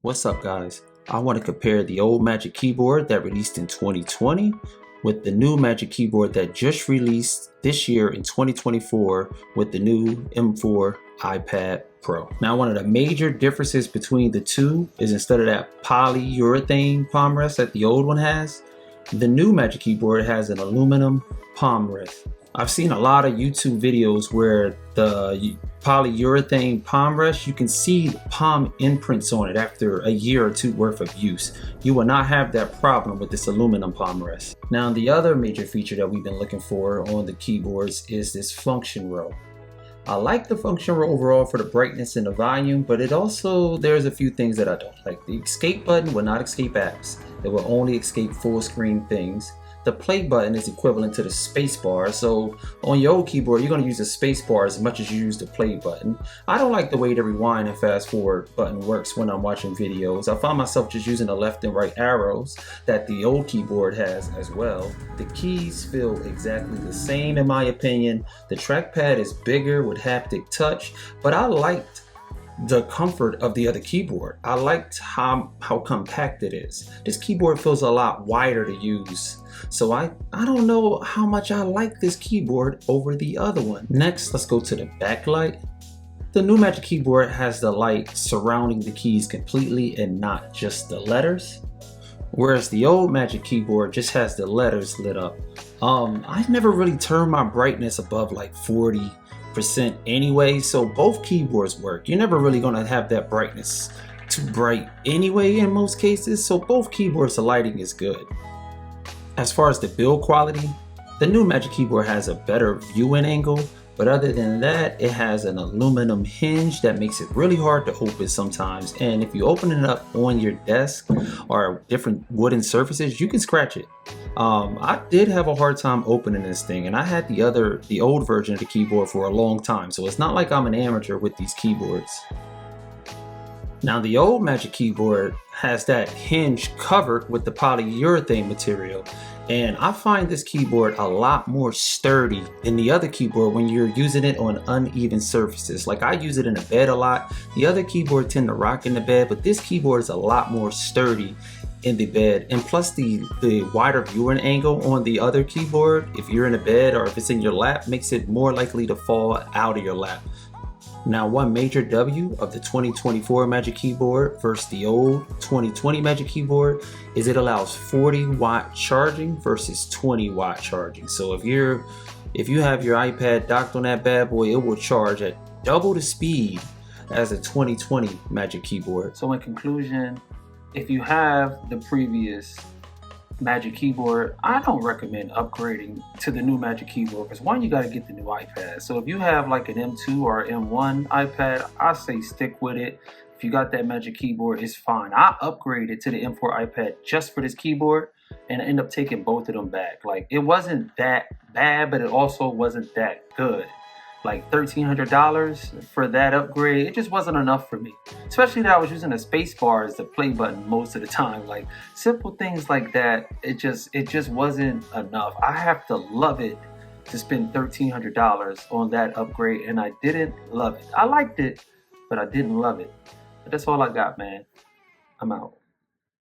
What's up, guys? I want to compare the old Magic Keyboard that released in 2020 with the new Magic Keyboard that just released this year in 2024 with the new M4 iPad Pro. Now, one of the major differences between the two is instead of that polyurethane palm rest that the old one has, the new Magic Keyboard has an aluminum palm rest. I've seen a lot of YouTube videos where the polyurethane palm rest, you can see the palm imprints on it after a year or two worth of use. You will not have that problem with this aluminum palm rest. Now, the other major feature that we've been looking for on the keyboards is this function row. I like the function row overall for the brightness and the volume, but there's a few things that I don't like. The escape button will not escape apps. It will only escape full screen things. The play button is equivalent to the space bar, so on your old keyboard you're going to use the space bar as much as you use the play button. I don't like the way the rewind and fast forward button works when I'm watching videos. I find myself just using the left and right arrows that the old keyboard has as well. The keys feel exactly the same in my opinion. The trackpad is bigger with haptic touch, but I liked the comfort of the other keyboard. I liked how compact it is. This keyboard feels a lot wider to use. So I don't know how much I like this keyboard over the other one. Next, let's go to the backlight. The new Magic Keyboard has the light surrounding the keys completely and not just the letters. Whereas the old Magic Keyboard just has the letters lit up. I never really turned my brightness above like 40% anyway, so both keyboards work. You're never really gonna have that brightness too bright anyway in most cases, so both keyboards, the lighting is good. As far as the build quality, the new Magic Keyboard has a better viewing angle, but other than that, it has an aluminum hinge that makes it really hard to open sometimes, and if you open it up on your desk or different wooden surfaces, you can scratch it. I did have a hard time opening this thing, and I had the old version of the keyboard for a long time, so it's not like I'm an amateur with these keyboards. Now, the old Magic Keyboard has that hinge covered with the polyurethane material, and I find this keyboard a lot more sturdy than the other keyboard when you're using it on uneven surfaces. Like, I use it in the bed a lot. The other keyboard tend to rock in the bed, but this keyboard is a lot more sturdy in the bed, and plus the wider viewing angle on the other keyboard, if you're in a bed or if it's in your lap, makes it more likely to fall out of your lap. Now, one major W of the 2024 Magic Keyboard versus the old 2020 Magic Keyboard is it allows 40-watt charging versus 20-watt charging. So if you have your iPad docked on that bad boy, it will charge at double the speed as a 2020 Magic Keyboard. So in conclusion, if you have the previous Magic Keyboard, I don't recommend upgrading to the new Magic Keyboard because one, you got to get the new iPad. So if you have like an M2 or M1 iPad, I say stick with it. If you got that Magic Keyboard, it's fine. I upgraded to the M4 iPad just for this keyboard and I ended up taking both of them back. Like, it wasn't that bad, but it also wasn't that good. Like $1,300 for that upgrade, it just wasn't enough for me. Especially that I was using the space bar as the play button most of the time. Like, simple things like that, it just wasn't enough. I have to love it to spend $1,300 on that upgrade, and I didn't love it. I liked it, but I didn't love it. But that's all I got, man. I'm out.